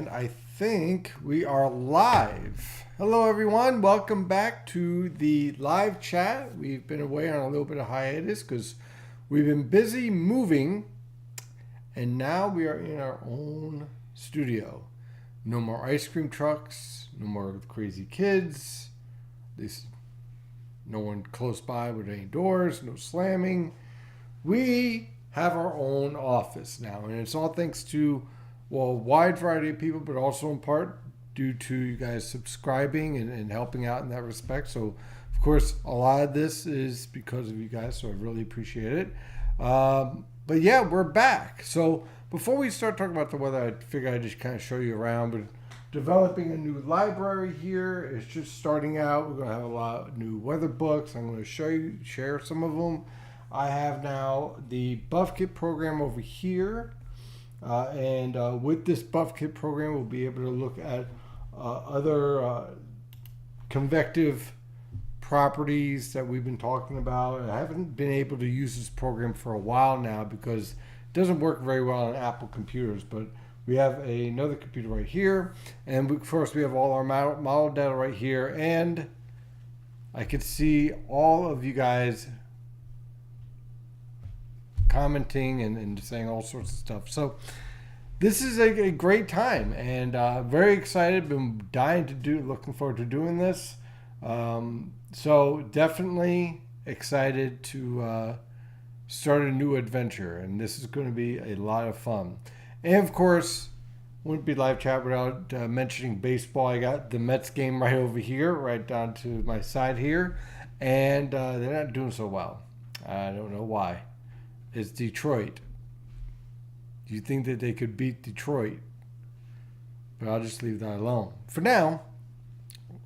And I think we are live. Hello, everyone. Welcome back to the live chat. We've been away on a little bit of hiatus because we've been busy moving, and now we are in our own studio. No more ice cream trucks, no more crazy kids. At least no one close by with any doors, no slamming. We have our own office now, and it's all thanks to, well, a wide variety of people, but also in part due to you guys subscribing and helping out in that respect. So, of course, a lot of this is because of you guys, so I really appreciate it. But yeah, we're back. So before we start talking about the weather, I figured I'd just kind of show you around. But developing a new library here. It's just starting out. We're going to have a lot of new weather books. I'm going to share some of them. I have now the Buff Kit program over here. And with this Buff Kit program, we'll be able to look at other convective properties that we've been talking about. I haven't been able to use this program for a while now because it doesn't work very well on Apple computers. But we have another computer right here. And first, we have all our model data right here. And I can see all of you guys commenting and saying all sorts of stuff. So this is a great time, and very excited. Been dying to looking forward to doing this. So definitely excited to start a new adventure, and this is going to be a lot of fun. And of course, wouldn't be live chat without mentioning baseball. I got the Mets game right over here, right down to my side here, and they're not doing so well. I don't know why. It's Detroit. Do you think that they could beat Detroit? But I'll just leave that alone. For now,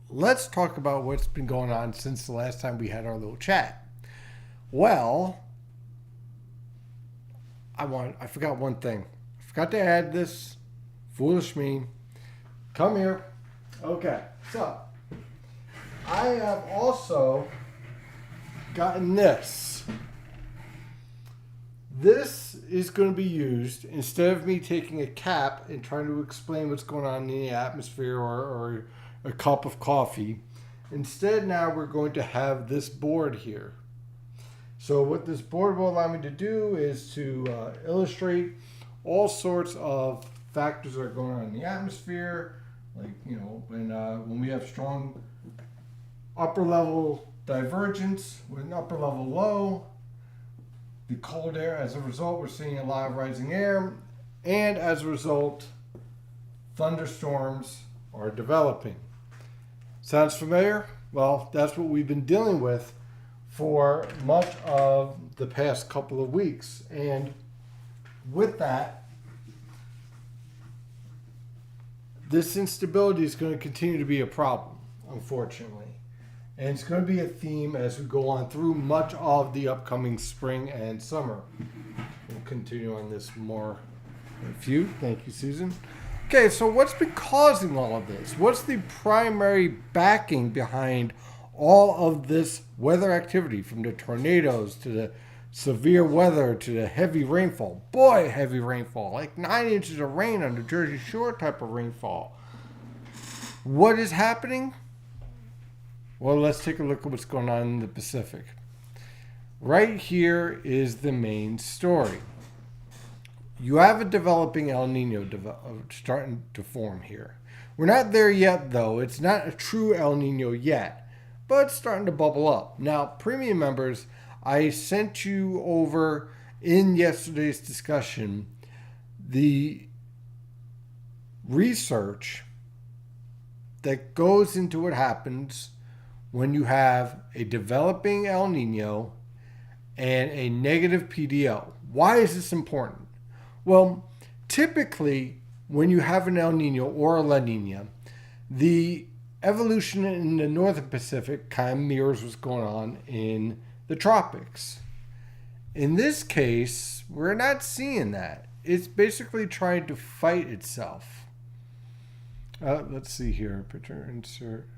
let's talk about what's been going on since the last time we had our little chat. Well, I forgot one thing. I forgot to add this. Foolish me. Come here. Okay, so I have also gotten this. This is going to be used instead of me taking a cap and trying to explain what's going on in the atmosphere or a cup of coffee. Instead, now we're going to have this board here. So what this board will allow me to do is to illustrate all sorts of factors that are going on in the atmosphere. Like, when we have strong upper level divergence with an upper level low, the cold air, as a result, we're seeing a lot of rising air, and as a result, thunderstorms are developing. Sounds familiar? Well, that's what we've been dealing with for much of the past couple of weeks. And with that, this instability is going to continue to be a problem, unfortunately. And it's going to be a theme as we go on through much of the upcoming spring and summer. We'll continue on this more in a few. Thank you, Susan. Okay, so what's been causing all of this? What's the primary backing behind all of this weather activity, from the tornadoes to the severe weather to the heavy rainfall? Boy, heavy rainfall, like 9 inches of rain on the Jersey Shore type of rainfall. What is happening? Well, let's take a look at what's going on in the Pacific. Right here is the main story. You have a developing El Nino starting to form here. We're not there yet, though. It's not a true El Nino yet, but it's starting to bubble up. Now, premium members, I sent you over in yesterday's discussion the research that goes into what happens when you have a developing El Nino and a negative PDO. Why is this important? Well, typically, when you have an El Nino or a La Nina, the evolution in the Northern Pacific kind of mirrors what's going on in the tropics. In this case, we're not seeing that. It's basically trying to fight itself. Let's see here. Picture insert.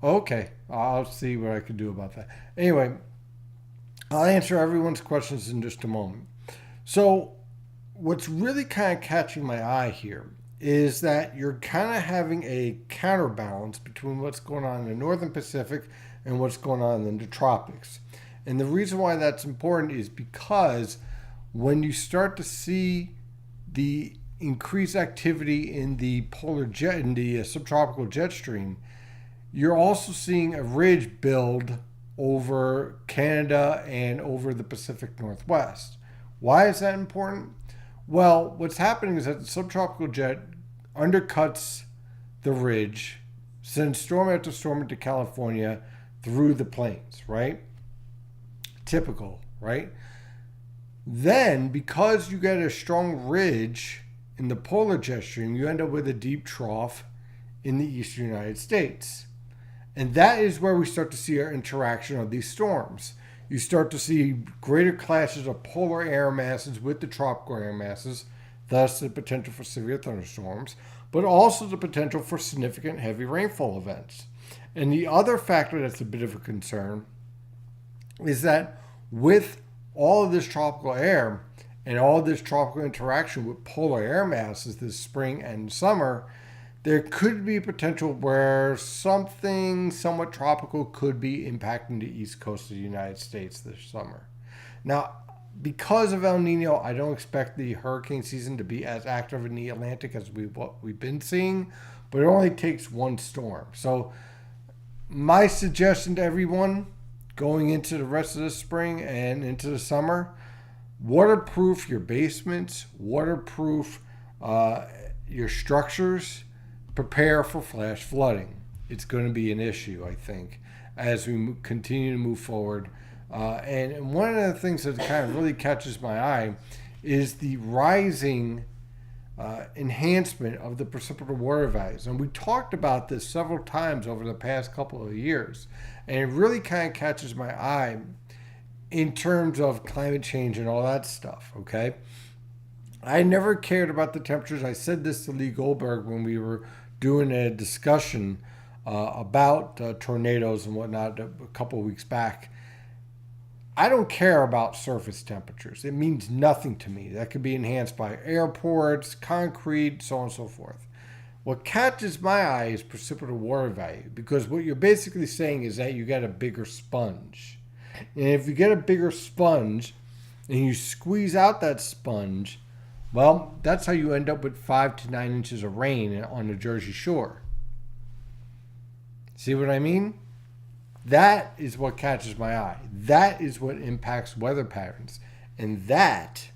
Okay, I'll see what I can do about that. Anyway, I'll answer everyone's questions in just a moment. So what's really kind of catching my eye here is that you're kind of having a counterbalance between what's going on in the northern Pacific and what's going on in the tropics. And the reason why that's important is because when you start to see the increased activity in the polar jet, in the subtropical jet stream, you're also seeing a ridge build over Canada and over the Pacific Northwest. Why is that important? Well, what's happening is that the subtropical jet undercuts the ridge, sends storm after storm into California through the plains, right? Typical, right? Then, because you get a strong ridge in the polar jet stream, you end up with a deep trough in the eastern United States. And that is where we start to see our interaction of these storms. You start to see greater clashes of polar air masses with the tropical air masses, thus the potential for severe thunderstorms, but also the potential for significant heavy rainfall events. And the other factor that's a bit of a concern is that with all of this tropical air and all of this tropical interaction with polar air masses this spring and summer, there could be potential where something somewhat tropical could be impacting the east coast of the United States this summer. Now, because of El Nino, I don't expect the hurricane season to be as active in the Atlantic as what we've been seeing, but it only takes one storm. So my suggestion to everyone going into the rest of the spring and into the summer, waterproof your basements, waterproof your structures, prepare for flash flooding. It's going to be an issue, I think, as we continue to move forward. And one of the things that kind of really catches my eye is the rising enhancement of the precipitable water values. And we talked about this several times over the past couple of years. And it really kind of catches my eye in terms of climate change and all that stuff, okay? I never cared about the temperatures. I said this to Lee Goldberg when we were doing a discussion about tornadoes and whatnot a couple of weeks back. I don't care about surface temperatures. It means nothing to me. That could be enhanced by airports, concrete, so on and so forth. What catches my eye is precipitable water value, because what you're basically saying is that you get a bigger sponge. And if you get a bigger sponge and you squeeze out that sponge, well, that's how you end up with 5 to 9 inches of rain on the Jersey Shore. See what I mean? That is what catches my eye. That is what impacts weather patterns. And that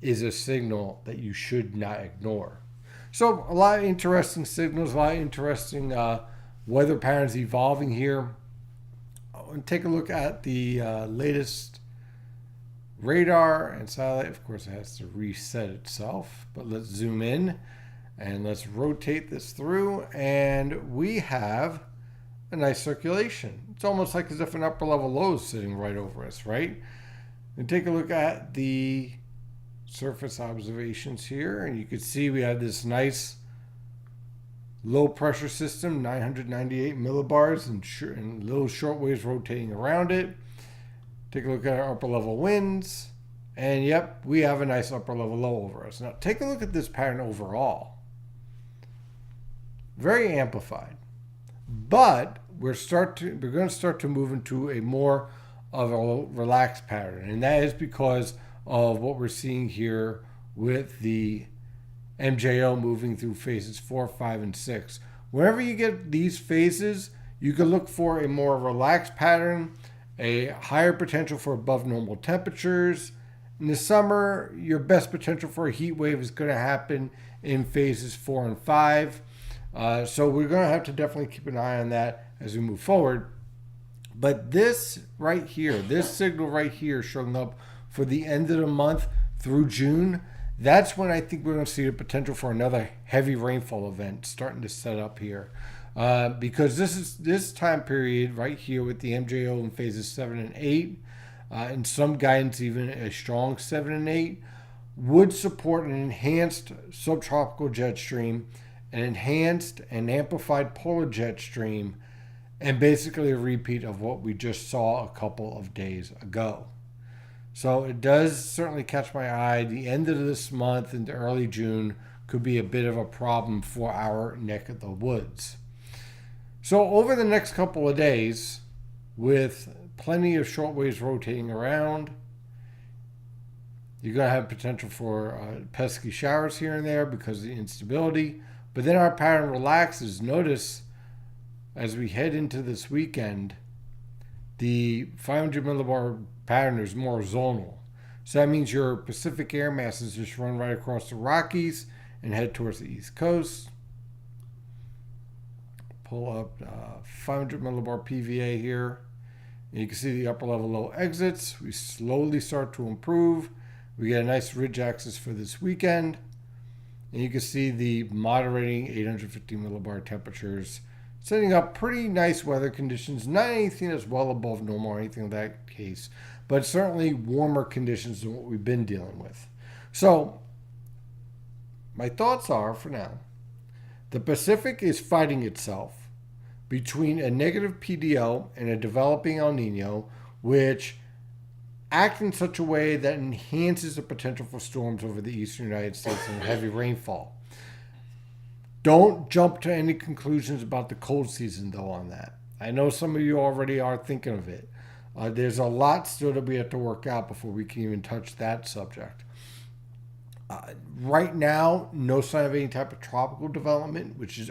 is a signal that you should not ignore. So a lot of interesting signals, a lot of interesting weather patterns evolving here. And take a look at the latest radar and satellite. Of course, it has to reset itself, but let's zoom in and let's rotate this through, and we have a nice circulation. It's almost like as if an upper level low is sitting right over us, right? And take a look at the surface observations here, and you can see we have this nice low pressure system, 998 millibars, and little short waves rotating around it. Take a look at our upper level winds, and yep, we have a nice upper level low over us. Now take a look at this pattern overall. Very amplified, but we're going to start to move into a more of a relaxed pattern, and that is because of what we're seeing here with the MJO moving through phases 4, 5, and 6. Whenever you get these phases, you can look for a more relaxed pattern, a higher potential for above normal temperatures. In the summer, your best potential for a heat wave is going to happen in phases 4 and 5. So we're going to have to definitely keep an eye on that as we move forward. But this right here, this signal right here showing up for the end of the month through June, that's when I think we're going to see the potential for another heavy rainfall event starting to set up here. Because this time period right here with the MJO in phases 7 and 8, and some guidance even a strong 7 and 8, would support an enhanced subtropical jet stream, an enhanced and amplified polar jet stream, and basically a repeat of what we just saw a couple of days ago. So it does certainly catch my eye. The end of this month into early June could be a bit of a problem for our neck of the woods. So over the next couple of days, with plenty of short waves rotating around, you're going to have potential for pesky showers here and there because of the instability. But then our pattern relaxes. Notice as we head into this weekend, the 500 millibar pattern is more zonal. So that means your Pacific air masses just run right across the Rockies and head towards the East Coast. Pull up 500 millibar PVA here. And you can see the upper level low exits. We slowly start to improve. We get a nice ridge axis for this weekend. And you can see the moderating 850 millibar temperatures setting up pretty nice weather conditions. Not anything that's well above normal or anything of that case, but certainly warmer conditions than what we've been dealing with. So my thoughts are, for now, the Pacific is fighting itself between a negative PDO and a developing El Nino, which act in such a way that enhances the potential for storms over the eastern United States and heavy rainfall. Don't jump to any conclusions about the cold season, though, on that. I know some of you already are thinking of it. There's a lot still that we have to work out before we can even touch that subject. Right now, no sign of any type of tropical development, which is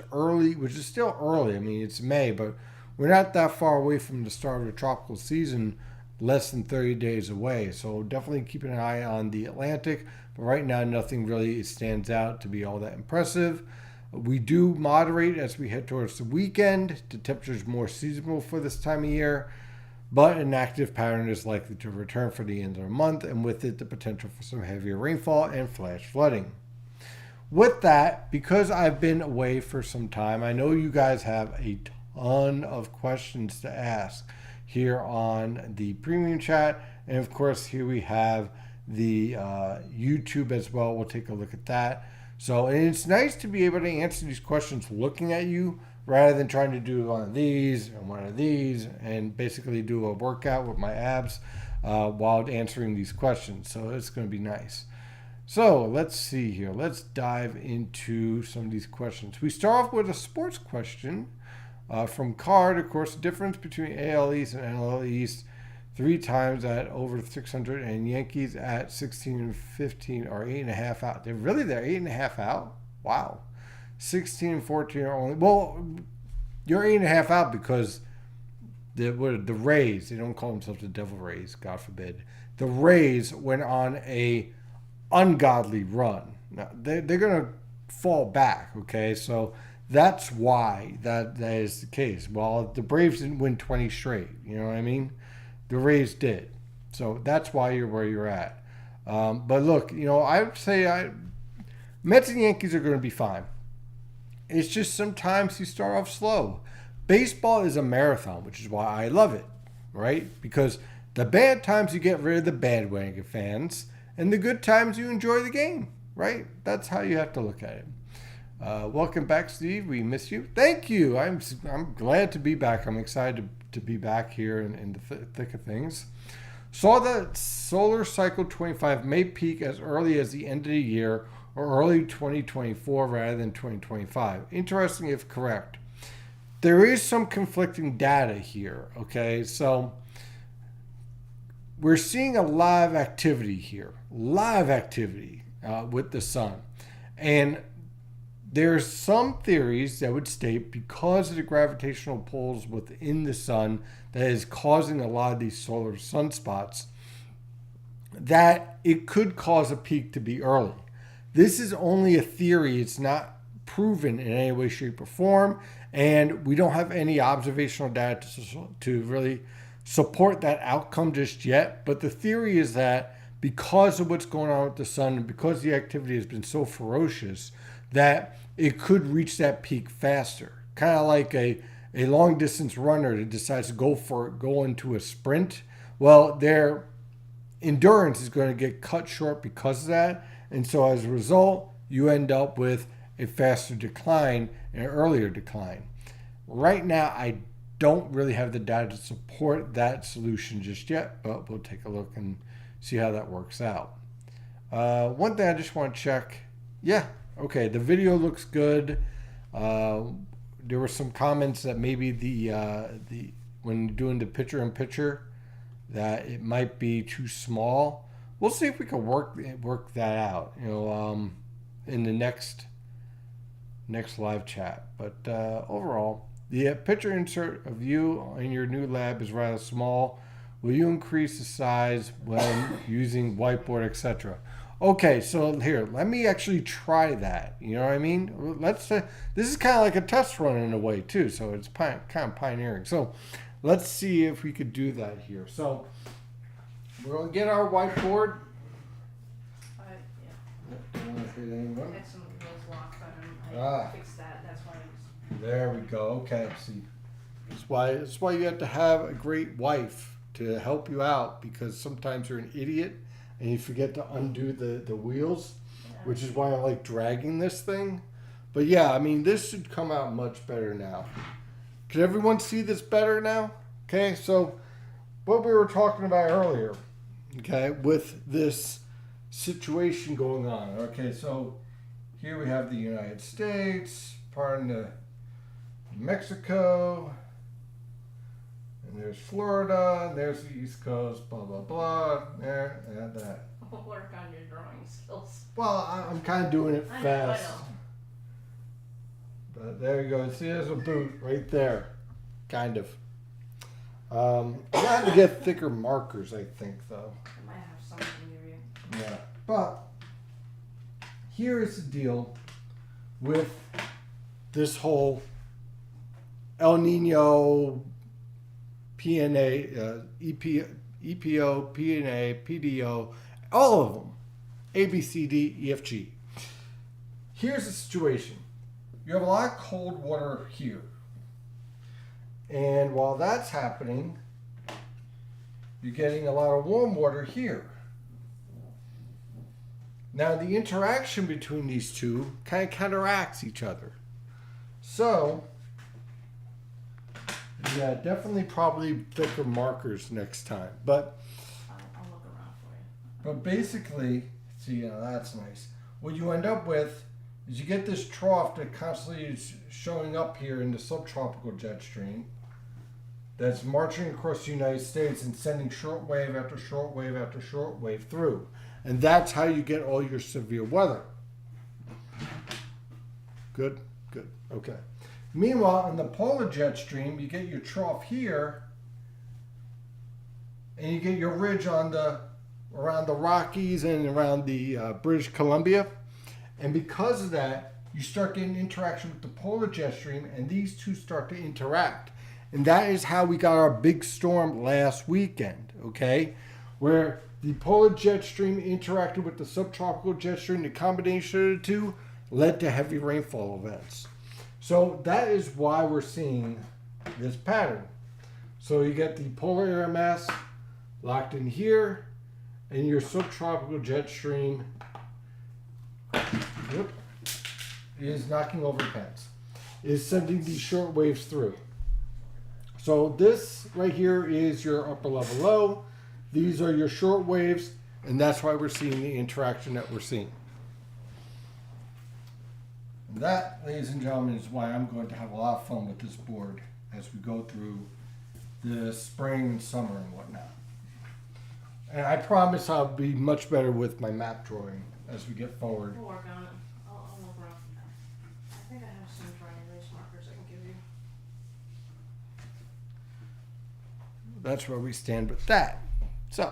still early. I mean, it's May, but we're not that far away from the start of the tropical season, less than 30 days away. So definitely keeping an eye on the Atlantic. But right now, nothing really stands out to be all that impressive. We do moderate as we head towards the weekend. The temperature is more seasonal for this time of year, but an active pattern is likely to return for the end of the month, and with it, the potential for some heavier rainfall and flash flooding. With that, because I've been away for some time, I know you guys have a ton of questions to ask here on the premium chat, and of course, here we have the YouTube as well. We'll take a look at that. So, and it's nice to be able to answer these questions looking at you rather than trying to do one of these and one of these and basically do a workout with my abs while answering these questions. So it's going to be nice. So let's see here. Let's dive into some of these questions. We start off with a sports question from Card. Of course, the difference between AL East and NL East 3 times at over 600, and Yankees at 16 and 15 are 8.5 out. They're 8.5 out? Wow. 16 and 14 are only. Well, you're 8.5 out because the Rays, they don't call themselves the Devil Rays, God forbid. The Rays went on a ungodly run. Now, they're going to fall back, okay? So that's why that is the case. Well, the Braves didn't win 20 straight, you know what I mean? The Rays did. So that's why you're where you're at. But look, I would say Mets and Yankees are going to be fine. It's just sometimes you start off slow. Baseball is a marathon, which is why I love it, right? Because the bad times you get rid of the bandwagon fans, and the good times you enjoy the game, right? That's how you have to look at it. Welcome back, Steve. We miss you. Thank you. I'm glad to be back. I'm excited to be back here in the thick of things. Saw that solar cycle 25 may peak as early as the end of the year or early 2024 rather than 2025. Interesting if correct. There is some conflicting data here, okay? So we're seeing a lot of activity here, with the sun. And there's some theories that would state because of the gravitational pulls within the sun that is causing a lot of these solar sunspots, that it could cause a peak to be early. This is only a theory. It's not proven in any way, shape, or form, and we don't have any observational data to really support that outcome just yet. But the theory is that because of what's going on with the sun and because the activity has been so ferocious, that it could reach that peak faster. Kind of like a long distance runner that decides to go into a sprint. Well, their endurance is going to get cut short because of that. And so as a result, you end up with a faster decline and an earlier decline. Right now, I don't really have the data to support that solution just yet, but we'll take a look and see how that works out. One thing I just want to check. Yeah, okay, the video looks good. There were some comments that maybe the when doing the picture-in-picture that it might be too small. We'll see if we can work that out, in the next live chat. But overall, the picture insert of you in your new lab is rather small. Will you increase the size when using whiteboard, etc.? Okay, so here, let me actually try that. You know what I mean? Let's. This is kind of like a test run in a way too, so it's kind of pioneering. So let's see if we could do that here. So we're gonna get our whiteboard. Yeah. I had some of those locked on them. I fixed that. That's why I was... There we go. Okay, see, that's why you have to have a great wife to help you out, because sometimes you're an idiot and you forget to undo the wheels, which is why I like dragging this thing. But yeah, I mean, this should come out much better now. Can everyone see this better now? Okay, so what we were talking about earlier, okay, with this situation going on. Okay, so here we have the United States, pardon the Mexico, and there's Florida, and there's the East Coast, blah, blah, blah, there, and that. I'll work on your drawing skills. Well, I'm kind of doing it fast. I know. But there you go. See, there's a boot right there. Kind of. I have to get thicker markers, I think, though. I might have something near you. Yeah. But here is the deal with this whole El Nino, PNA, EPO, PNA, PDO, all of them, A, B, C, D, E, F, G. Here's the situation. You have a lot of cold water here. And while that's happening, you're getting a lot of warm water here. Now the interaction between these two kind of counteracts each other. So, yeah, definitely probably thicker markers next time. But I'll look around for you. But basically, see, that's nice. What you end up with is you get this trough that constantly is showing up here in the subtropical jet stream that's marching across the United States and sending short wave after short wave after short wave through. And that's how you get all your severe weather. Good, good, okay. Meanwhile, in the polar jet stream, you get your trough here, and you get your ridge on around the Rockies and around the British Columbia. And because of that, you start getting interaction with the polar jet stream, and these two start to interact. And that is how we got our big storm last weekend, okay? Where the polar jet stream interacted with the subtropical jet stream. The combination of the two led to heavy rainfall events. So that is why we're seeing this pattern. So you get the polar air mass locked in here, and your subtropical jet stream is knocking over pens, is sending these short waves through. So this right here is your upper level low. These are your short waves, and that's why we're seeing the interaction that we're seeing. And that, ladies and gentlemen, is why I'm going to have a lot of fun with this board as we go through the spring and summer and whatnot. And I promise I'll be much better with my map drawing as we get forward. We'll work on it. I'll look around. I think I have some dry erase markers I can give you. That's where we stand with that. So,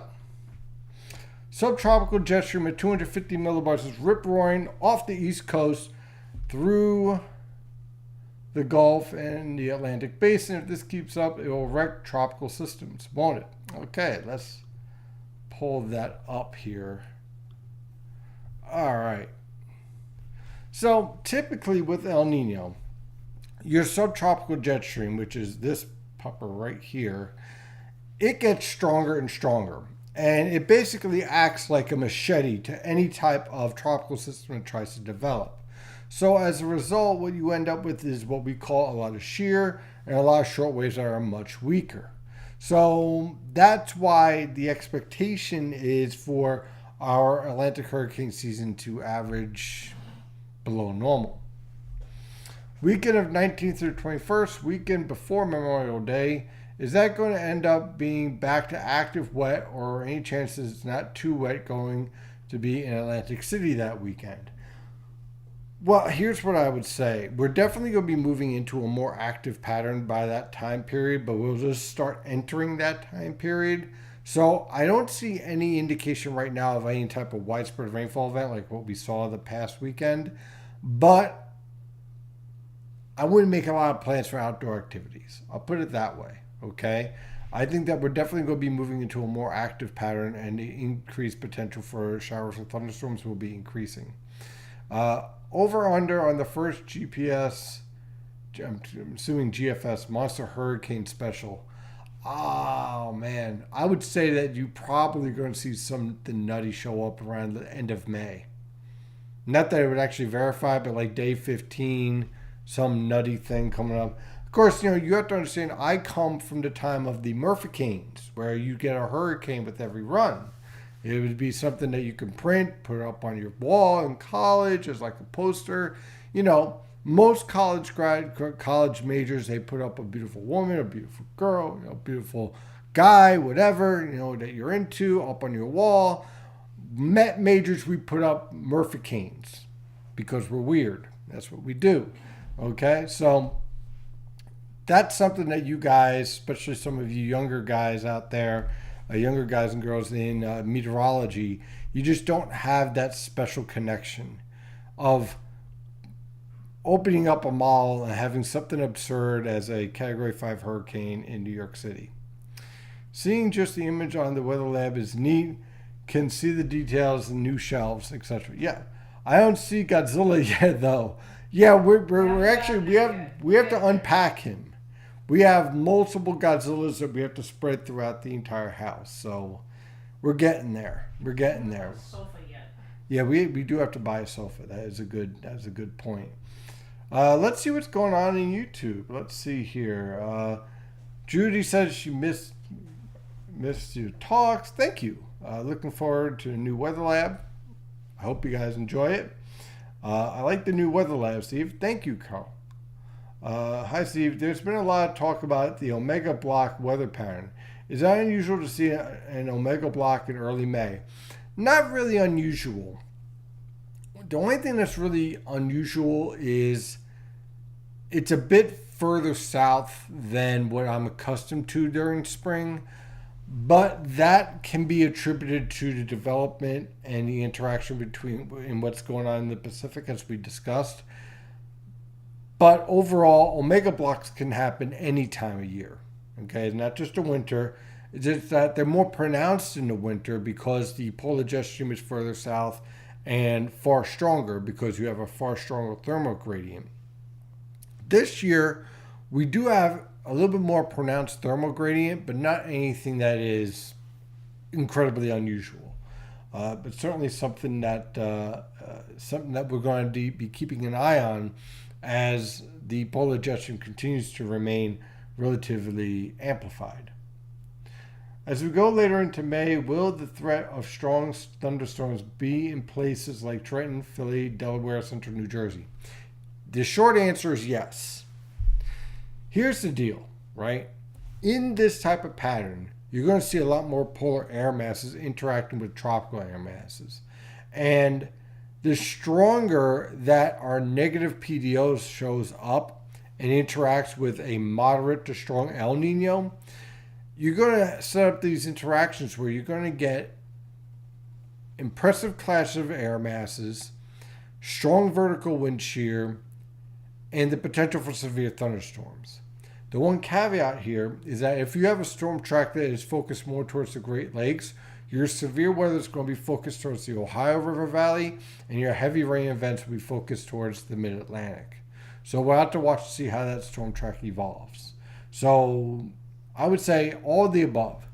subtropical jet stream at 250 millibars is rip-roaring off the East Coast through the Gulf and the Atlantic Basin. If this keeps up, it will wreck tropical systems, won't it? Okay, let's pull that up here. All right. So, typically with El Nino, your subtropical jet stream, which is this pupper right here, it gets stronger and stronger. And it basically acts like a machete to any type of tropical system it tries to develop. So as a result, what you end up with is what we call a lot of shear and a lot of short waves that are much weaker. So that's why the expectation is for our Atlantic hurricane season to average below normal. Weekend of 19th through 21st, weekend before Memorial Day, is that going to end up being back to active wet, or any chances it's not too wet going to be in Atlantic City that weekend? Well, here's what I would say. We're definitely going to be moving into a more active pattern by that time period, but we'll just start entering that time period. So I don't see any indication right now of any type of widespread rainfall event like what we saw the past weekend. But I wouldn't make a lot of plans for outdoor activities. I'll put it that way. Okay. I think that we're definitely going to be moving into a more active pattern, and the increased potential for showers and thunderstorms will be increasing. Over under on the first I'm assuming GFS Monster Hurricane Special. Oh man, I would say that you probably going to see something nutty show up around the end of May. Not that it would actually verify, but like day 15, some nutty thing coming up. Of course, you have to understand, I come from the time of the Murphicanes, where you get a hurricane with every run. It would be something that you can print, put up on your wall in college as like a poster. Most college majors, they put up a beautiful woman, a beautiful girl, a beautiful guy, whatever, that you're into up on your wall. Majors, we put up Murphicanes because we're weird. That's what we do. Okay, so that's something that you guys, especially some of you younger guys out there, younger guys and girls in meteorology, you just don't have that special connection of opening up a mall and having something absurd as a Category 5 hurricane in New York City. Seeing just the image on the weather lab is neat. Can see the details, the new shelves, etc. Yeah, I don't see Godzilla yet though. Yeah, we're actually we have to unpack him. We have multiple Godzillas that we have to spread throughout the entire house. So we're getting there. We're getting there. Sofa yet? Yeah, we do have to buy a sofa. That is a good point. Let's see what's going on in YouTube. Let's see here. Judy says she missed your talks. Thank you. Looking forward to a new weather lab. I hope you guys enjoy it. I like the new weather lab, Steve. Thank you, Carl. Hi, Steve. There's been a lot of talk about the Omega Block weather pattern. Is that unusual to see an Omega Block in early May? Not really unusual. The only thing that's really unusual is it's a bit further south than what I'm accustomed to during spring. But that can be attributed to the development and the interaction between what's going on in the Pacific, as we discussed. But overall, Omega blocks can happen any time of year. Okay, not just the winter. It's just that they're more pronounced in the winter because the polar jet stream is further south and far stronger because you have a far stronger thermal gradient. This year, we do have a little bit more pronounced thermal gradient, but not anything that is incredibly unusual. But certainly something that we're going to be keeping an eye on as the polar jet stream continues to remain relatively amplified. As we go later into May, will the threat of strong thunderstorms be in places like Trenton, Philly, Delaware, Central New Jersey? The short answer is yes. Here's the deal, right? In this type of pattern, you're going to see a lot more polar air masses interacting with tropical air masses. And the stronger that our negative PDO shows up and interacts with a moderate to strong El Nino, you're going to set up these interactions where you're going to get impressive clashes of air masses, strong vertical wind shear, and the potential for severe thunderstorms. The one caveat here is that if you have a storm track that is focused more towards the Great Lakes, your severe weather is going to be focused towards the Ohio River Valley, and your heavy rain events will be focused towards the Mid-Atlantic. So we'll have to watch to see how that storm track evolves. So I would say all of the above.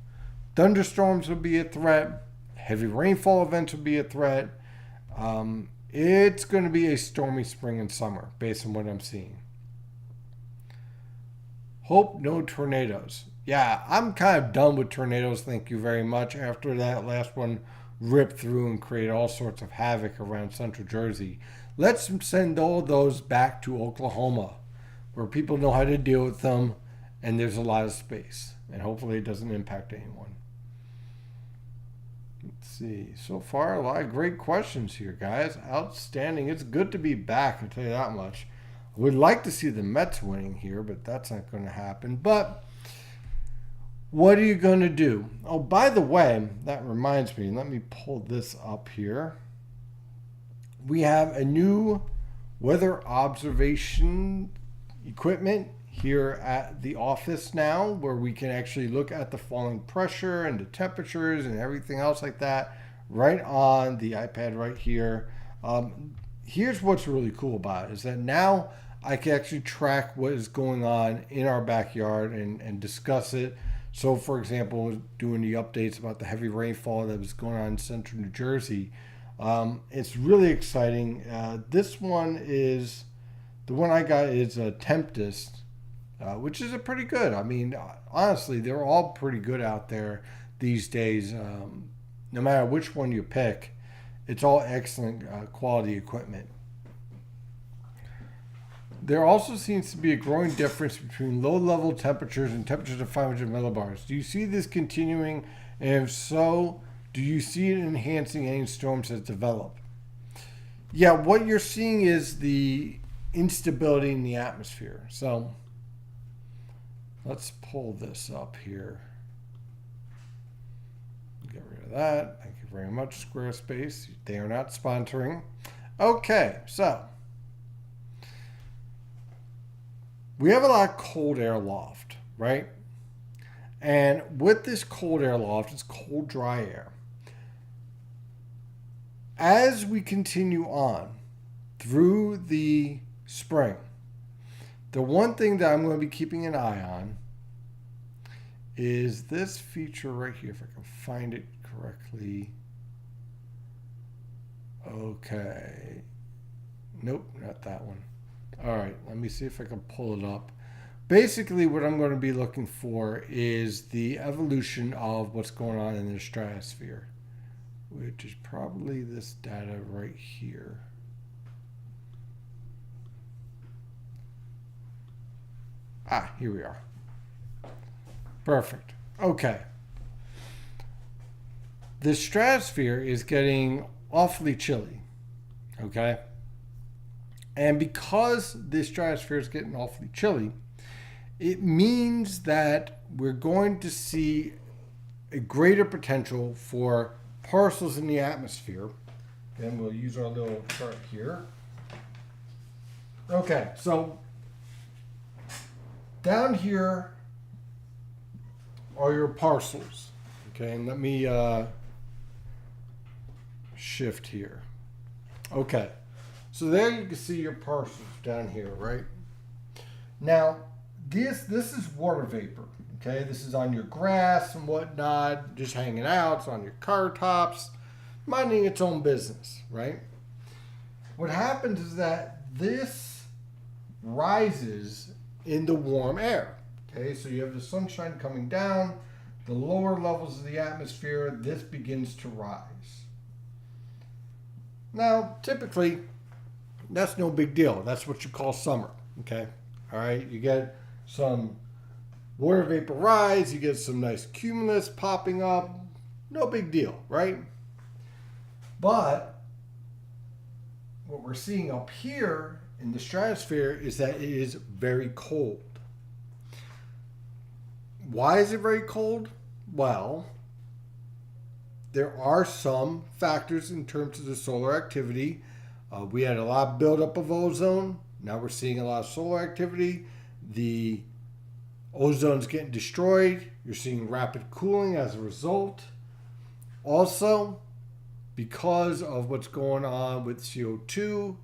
Thunderstorms will be a threat. Heavy rainfall events will be a threat. It's going to be a stormy spring and summer based on what I'm seeing. Hope no tornadoes. Yeah, I'm kind of done with tornadoes. Thank you very much. After that last one ripped through and created all sorts of havoc around central Jersey, let's send all those back to Oklahoma, where people know how to deal with them and there's a lot of space. And hopefully it doesn't impact anyone. Let's see. So far, a lot of great questions here, guys. Outstanding. It's good to be back, I'll tell you that much. I would like to see the Mets winning here, but that's not going to happen. But what are you going to do? Oh, by the way, that reminds me. Let me pull this up here. We have a new weather observation equipment here at the office now, where we can actually look at the falling pressure and the temperatures and everything else like that right on the iPad right here. Here's what's really cool about it is that now I can actually track what is going on in our backyard and discuss it. So, for example, doing the updates about the heavy rainfall that was going on in central New Jersey. It's really exciting. This one is, the one I got is a Tempest, which is a pretty good. I mean, honestly, they're all pretty good out there these days. No matter which one you pick, it's all excellent quality equipment. There also seems to be a growing difference between low-level temperatures and temperatures of 500 millibars. Do you see this continuing? And if so, do you see it enhancing any storms that develop? Yeah, what you're seeing is the instability in the atmosphere. So let's pull this up here. Get rid of that. Thank you very much, Squarespace. They are not sponsoring. Okay, so we have a lot of cold air loft, right? And with this cold air loft, it's cold, dry air. As we continue on through the spring, the one thing that I'm going to be keeping an eye on is this feature right here, if I can find it correctly. Okay. Nope, not that one. All right, let me see if I can pull it up. Basically, what I'm going to be looking for is the evolution of what's going on in the stratosphere, which is probably this data right here. Ah, here we are. Perfect. Okay. The stratosphere is getting awfully chilly. Okay. And because the stratosphere is getting awfully chilly, it means that we're going to see a greater potential for parcels in the atmosphere. And we'll use our little chart here. Okay, so down here are your parcels. Okay, and let me shift here. Okay. So there you can see your parcels down here, right? Now, this is water vapor, okay? This is on your grass and whatnot, just hanging out. It's on your car tops, minding its own business, right? What happens is that this rises in the warm air, okay? So you have the sunshine coming down, the lower levels of the atmosphere, this begins to rise. Now, typically, that's no big deal. That's what you call summer, okay? All right, you get some water vapor rise, you get some nice cumulus popping up, no big deal, right? But what we're seeing up here in the stratosphere is that it is very cold. Why is it very cold? Well, there are some factors in terms of the solar activity. We had a lot of buildup of ozone. Now we're seeing a lot of solar activity. The ozone's getting destroyed. You're seeing rapid cooling as a result. Also, because of what's going on with CO2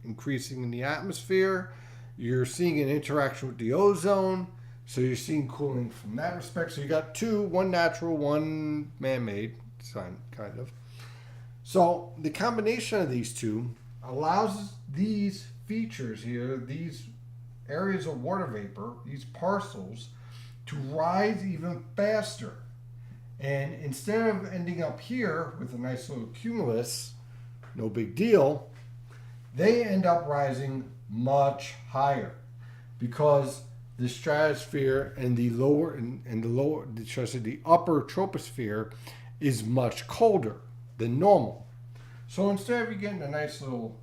increasing in the atmosphere, you're seeing an interaction with the ozone. So you're seeing cooling from that respect. So you got two, one natural, one man-made, kind of. So the combination of these two allows these features here, these areas of water vapor, these parcels, to rise even faster. And instead of ending up here with a nice little cumulus, no big deal, they end up rising much higher because the stratosphere and the upper troposphere is much colder than normal. So instead of you getting a nice little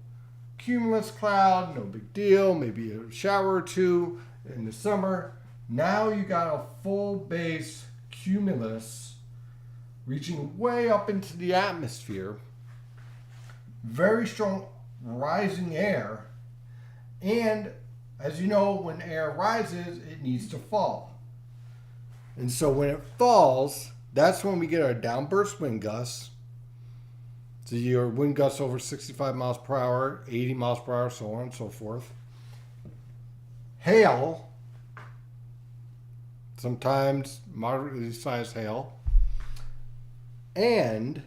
cumulus cloud, no big deal, maybe a shower or two in the summer, now you got a full base cumulus reaching way up into the atmosphere, very strong rising air, and as you know, when air rises, it needs to fall. And so when it falls, that's when we get our downburst wind gusts. So your wind gusts over 65 miles per hour, 80 miles per hour, so on and so forth. Hail, sometimes moderately sized hail. And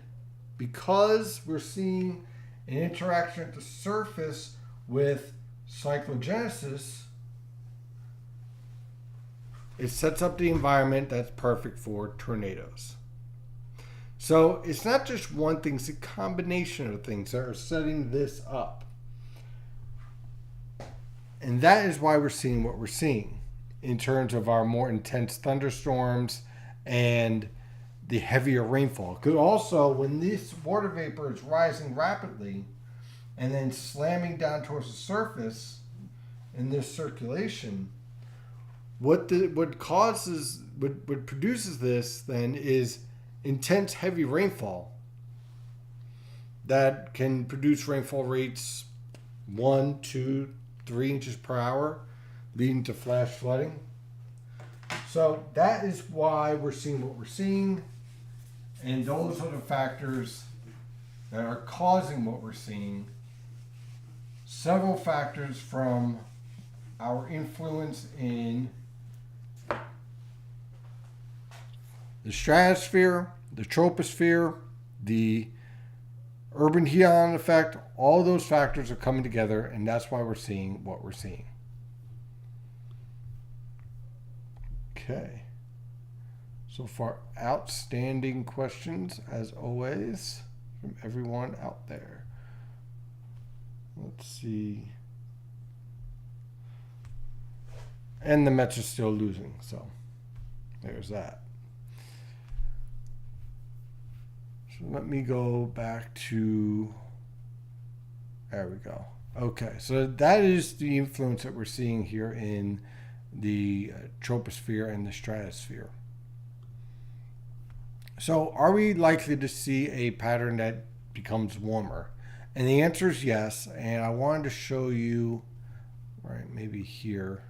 because we're seeing an interaction at the surface with cyclogenesis, it sets up the environment that's perfect for tornadoes. So it's not just one thing, it's a combination of things that are setting this up. And that is why we're seeing what we're seeing in terms of our more intense thunderstorms and the heavier rainfall. Because also, when this water vapor is rising rapidly and then slamming down towards the surface in this circulation, what produces this then is intense heavy rainfall that can produce rainfall rates 1, 2, 3 inches per hour, leading to flash flooding. So that is why we're seeing what we're seeing, and those are the factors that are causing what we're seeing. Several factors from our influence in the stratosphere, the troposphere, the urban heat-island effect, all those factors are coming together, and that's why we're seeing what we're seeing. Okay. So far, outstanding questions, as always, from everyone out there. Let's see. And the Mets are still losing, so there's that. So let me go back to, there we go. Okay, so that is the influence that we're seeing here in the troposphere and the stratosphere. So are we likely to see a pattern that becomes warmer? And the answer is yes. And I wanted to show you, right, maybe here.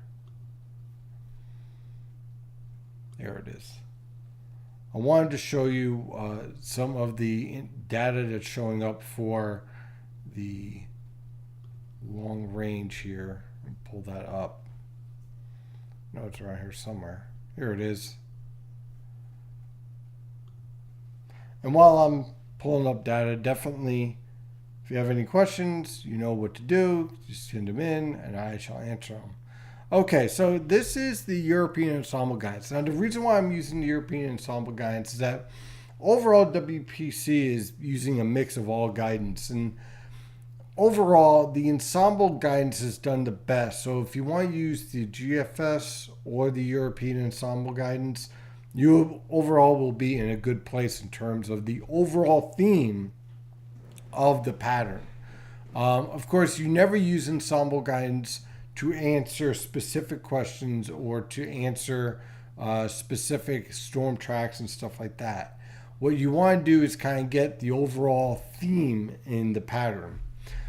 There it is. I wanted to show you some of the data that's showing up for the long range here. Let me pull that up. No, it's around here somewhere. Here it is. And while I'm pulling up data, definitely, if you have any questions, you know what to do. Just send them in and I shall answer them. Okay, so this is the European Ensemble Guidance. Now, the reason why I'm using the European Ensemble Guidance is that overall WPC is using a mix of all guidance. And overall, the Ensemble Guidance is done the best. So if you want to use the GFS or the European Ensemble Guidance, you overall will be in a good place in terms of the overall theme of the pattern. Of course, you never use Ensemble Guidance to answer specific questions or to answer specific storm tracks and stuff like that. What you want to do is kind of get the overall theme in the pattern.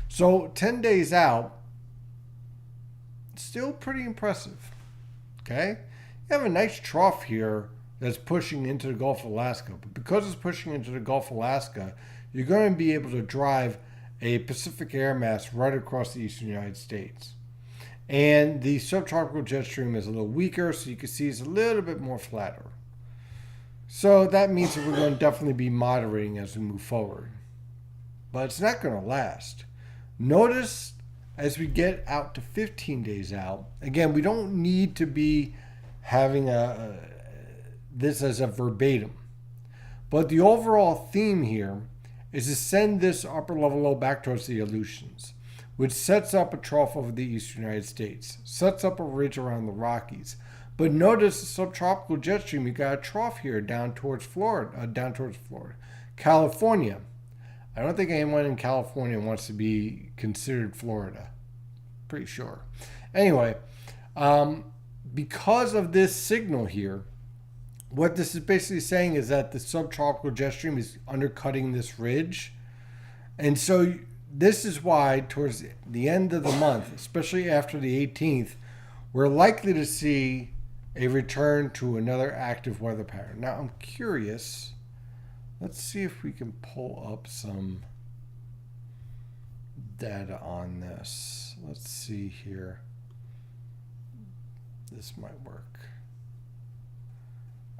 So 10 days out, still pretty impressive. Okay? You have a nice trough here that's pushing into the Gulf of Alaska. But because it's pushing into the Gulf of Alaska, you're going to be able to drive a Pacific air mass right across the eastern United States. And the subtropical jet stream is a little weaker, so you can see it's a little bit more flatter. So that means that we're going to definitely be moderating as we move forward. But it's not going to last. Notice as we get out to 15 days out, again, we don't need to be having this as a verbatim. But the overall theme here is to send this upper level low back towards the Aleutians, which sets up a trough over the eastern United States, sets up a ridge around the Rockies. But notice the subtropical jet stream, you got a trough here down towards Florida, California. I don't think anyone in California wants to be considered Florida. Pretty sure. Anyway, because of this signal here, what this is basically saying is that the subtropical jet stream is undercutting this ridge. And so this is why towards the end of the month, especially after the 18th, we're likely to see a return to another active weather pattern. Now, I'm curious. Let's see if we can pull up some data on this. Let's see here. This might work.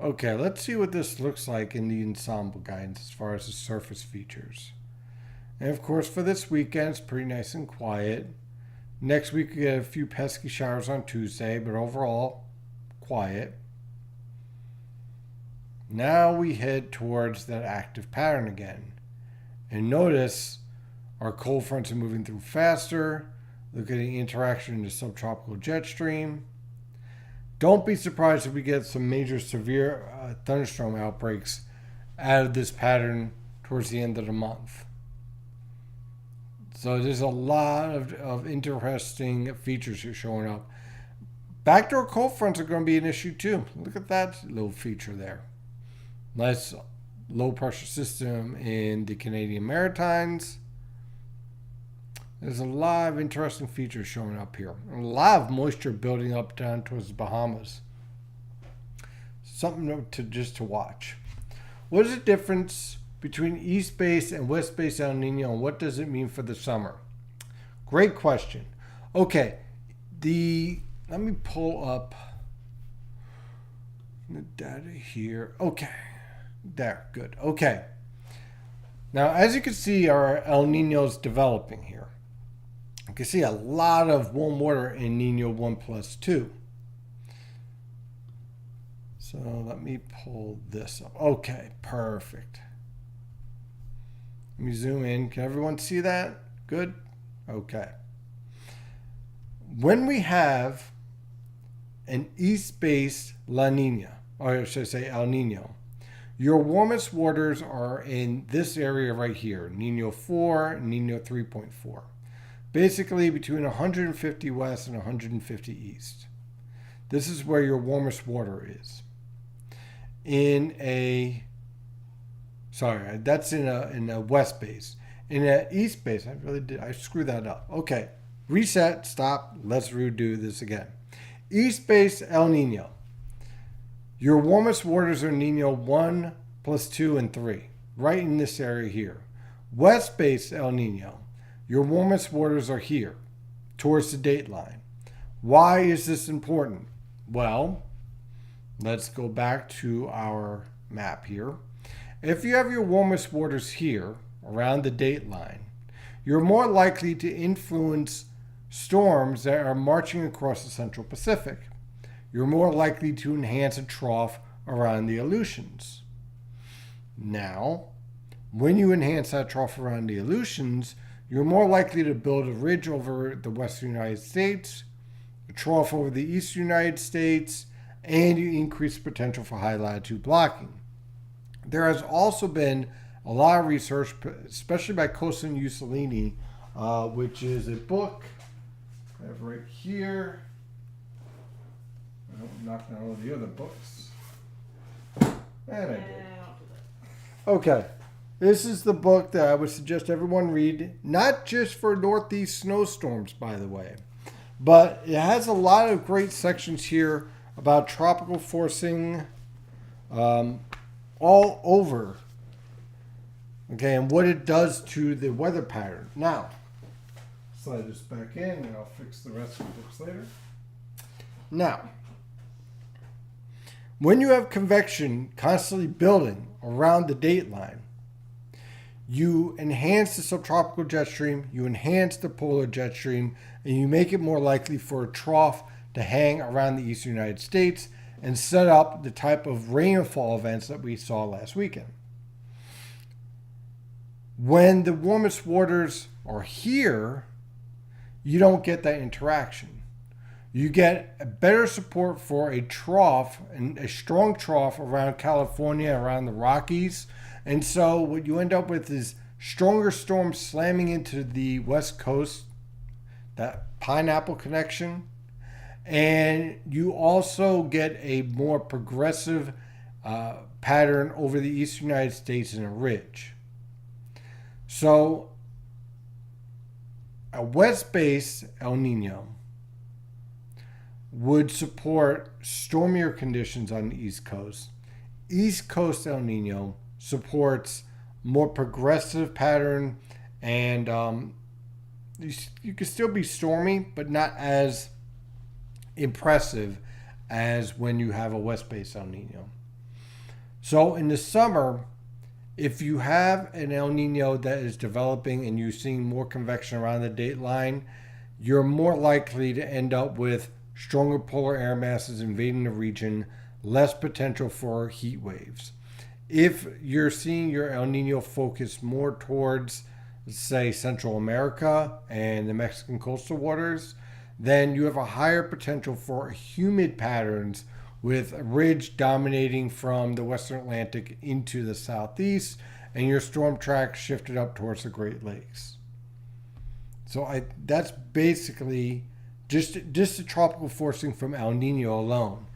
Okay, let's see what this looks like in the ensemble guidance as far as the surface features. And of course, for this weekend, it's pretty nice and quiet. Next week, we get a few pesky showers on Tuesday, but overall, quiet. Now we head towards that active pattern again. And notice our cold fronts are moving through faster. Look at the interaction in the subtropical jet stream. Don't be surprised if we get some major severe thunderstorm outbreaks out of this pattern towards the end of the month. So there's a lot of interesting features here showing up. Backdoor cold fronts are going to be an issue too. Look at that little feature there. Nice low pressure system in the Canadian Maritimes. There's a lot of interesting features showing up here. A lot of moisture building up down towards the Bahamas. Something to watch. What is the difference between East Base and West Base El Nino, and what does it mean for the summer? Great question. Okay, let me pull up the data here. Okay, there, good. Okay. Now, as you can see, our El Nino's developing here. You can see a lot of warm water in Nino 1+2. So let me pull this up. Okay, perfect. Let me zoom in. Can everyone see that? Good? Okay. When we have an east-based La Nina, or should I say El Nino, your warmest waters are in this area right here, Nino 4, Nino 3.4. Basically between 150 west and 150 east. This is where your warmest water is. That's in a west base. In an east base, I screwed that up. Okay, reset, stop, let's redo this again. East base El Nino. Your warmest waters are Nino 1+2 and 3, right in this area here. West base El Nino. Your warmest waters are here, towards the date line. Why is this important? Well, let's go back to our map here. If you have your warmest waters here, around the date line, you're more likely to influence storms that are marching across the Central Pacific. You're more likely to enhance a trough around the Aleutians. Now, when you enhance that trough around the Aleutians, you're more likely to build a ridge over the western United States, a trough over the eastern United States, and you increase the potential for high latitude blocking. There has also been a lot of research, especially by Costa and Mussolini, which is a book I have right here. I'm knocking out all the other books. And I did. Okay. This is the book that I would suggest everyone read, not just for Northeast snowstorms, by the way, but it has a lot of great sections here about tropical forcing all over, okay, and what it does to the weather pattern. Now, slide this back in, and I'll fix the rest of the books later. Now, when you have convection constantly building around the date line, you enhance the subtropical jet stream, you enhance the polar jet stream, and you make it more likely for a trough to hang around the eastern United States and set up the type of rainfall events that we saw last weekend. When the warmest waters are here, you don't get that interaction. You get a better support for a trough, and a strong trough around California, around the Rockies. And so what you end up with is stronger storms slamming into the West Coast, that pineapple connection. And you also get a more progressive pattern over the eastern United States in a ridge. So a west-based El Nino would support stormier conditions on the East Coast. East Coast El Nino supports more progressive pattern, and you can still be stormy, but not as impressive as when you have a west-based El Nino. So in the summer, if you have an El Nino that is developing and you're seeing more convection around the date line, you're more likely to end up with stronger polar air masses invading the region, less potential for heat waves. If you're seeing your El Nino focus more towards, say, Central America and the Mexican coastal waters, then you have a higher potential for humid patterns with a ridge dominating from the Western Atlantic into the southeast, and your storm track shifted up towards the Great Lakes. So that's basically just the tropical forcing from El Nino alone.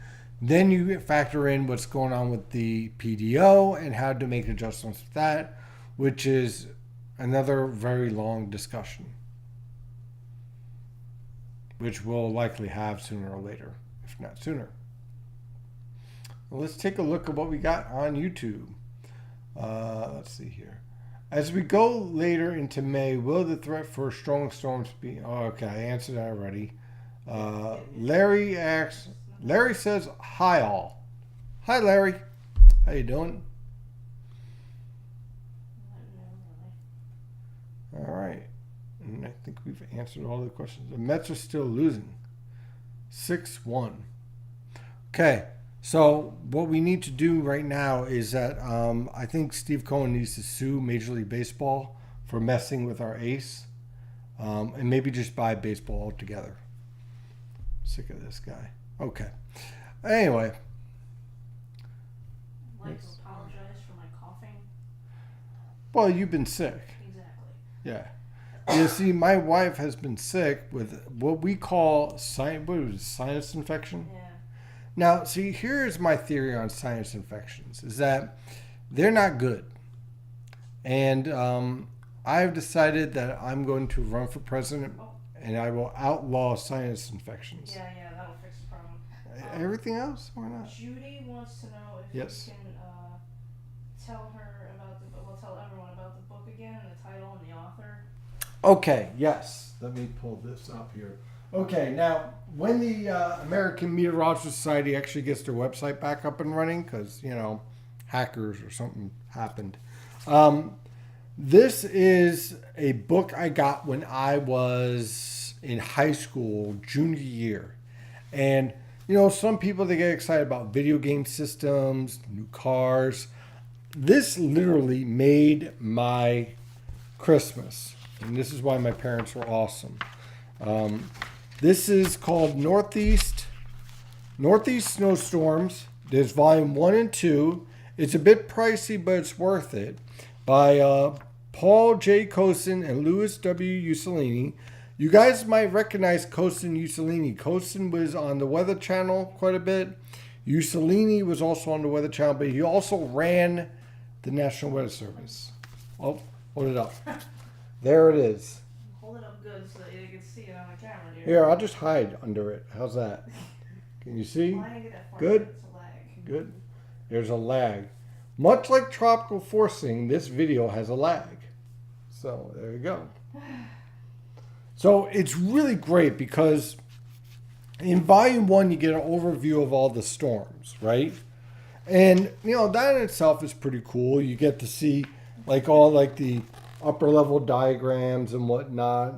Then you factor in what's going on with the PDO and how to make adjustments with that, which is another very long discussion, which we'll likely have sooner or later, if not sooner. Well, let's take a look at what we got on YouTube. Let's see here. As we go later into May, will the threat for strong storms be... Oh, okay, I answered that already. Larry says, hi all. Hi, Larry. How you doing? All right. And I think we've answered all the questions. The Mets are still losing. 6-1. Okay. So what we need to do right now is that I think Steve Cohen needs to sue Major League Baseball for messing with our ace, and maybe just buy baseball altogether. Sick of this guy. Okay. Anyway. I'd like to apologize for my coughing. Well, you've been sick. Exactly. Yeah. You see, my wife has been sick with what we call sinus infection. Yeah. Now, see, here's my theory on sinus infections, is that they're not good. And I've decided that I'm going to run for president, and I will outlaw sinus infections. Yeah, that'll fix the problem. Everything else? Why not? Judy wants to know if Yes. you can tell her about tell everyone about the book again, and the title and the author. Okay, yes. Let me pull this up here. Okay, now, when the American Meteorological Society actually gets their website back up and running, because, hackers or something happened. This is a book I got when I was in high school, junior year. And, some people, they get excited about video game systems, new cars. This literally made my Christmas. And this is why my parents were awesome. This is called Northeast Snowstorms. There's volume 1 and 2. It's a bit pricey, but it's worth it. By Paul J. Cosin and Louis W. Ussolini. You guys might recognize Cosin Ussolini. Cosin was on the Weather Channel quite a bit. Ussolini was also on the Weather Channel, but he also ran the National Weather Service. Oh, hold it up. There it is. Hold it up good so that you can see it on the camera, dear. Here, I'll just hide under it. How's that? Can you see? Well, I didn't get that far. Good? It's a lag. Good. There's a lag. Much like tropical forcing, this video has a lag. So, there you go. So, it's really great because in volume 1, you get an overview of all the storms, right? And, that in itself is pretty cool. You get to see, all the upper level diagrams and whatnot.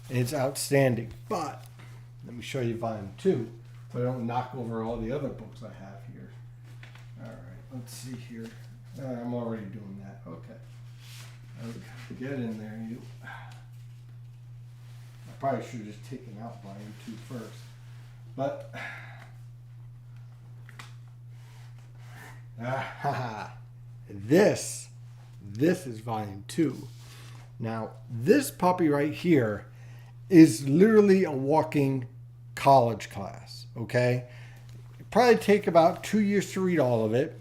And it's outstanding. But let me show you volume 2. so I don't knock over all the other books I have here. All right, let's see here. I'm already doing that. Okay. Get in there, you. I probably should have just taken out volume 2 first. But this is volume 2. Now, this puppy right here is literally a walking college class, okay? It'd probably take about 2 years to read all of it,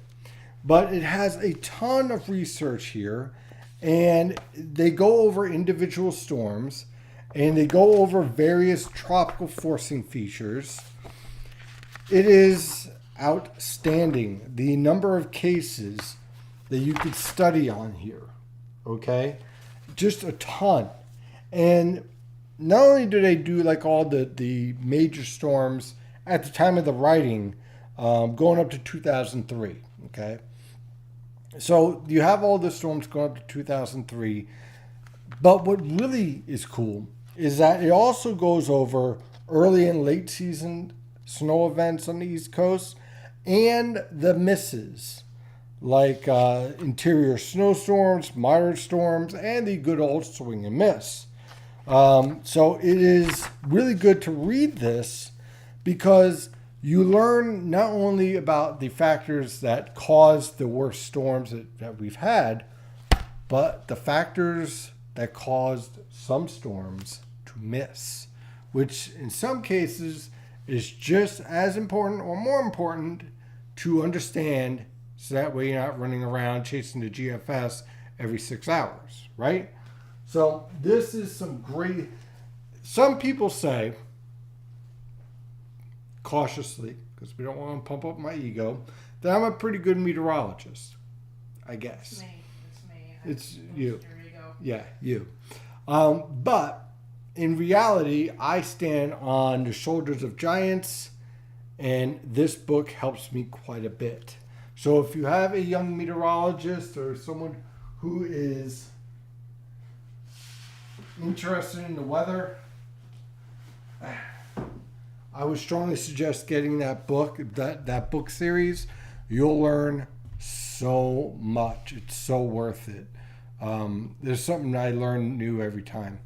but it has a ton of research here, and they go over individual storms, and they go over various tropical forcing features. It is outstanding, the number of cases that you could study on here, okay? Just a ton. And not only do they do like all the major storms at the time of the writing, going up to 2003, okay? So you have all the storms going up to 2003, but what really is cool is that it also goes over early and late season snow events on the East Coast and the misses, like interior snowstorms, moderate storms, and the good old swing and miss. So it is really good to read this because you learn not only about the factors that caused the worst storms that we've had, but the factors that caused some storms to miss, which in some cases is just as important or more important to understand, so that way you're not running around chasing the GFS every 6 hours, right? So this is some great, some people say, cautiously, because we don't want to pump up my ego, that I'm a pretty good meteorologist, I guess. It's me. It's you. Your ego. Yeah, you. But in reality, I stand on the shoulders of giants, and this book helps me quite a bit. So if you have a young meteorologist or someone who is interested in the weather, I would strongly suggest getting that book, that book series. You'll learn so much. It's so worth it. There's something I learn new every time.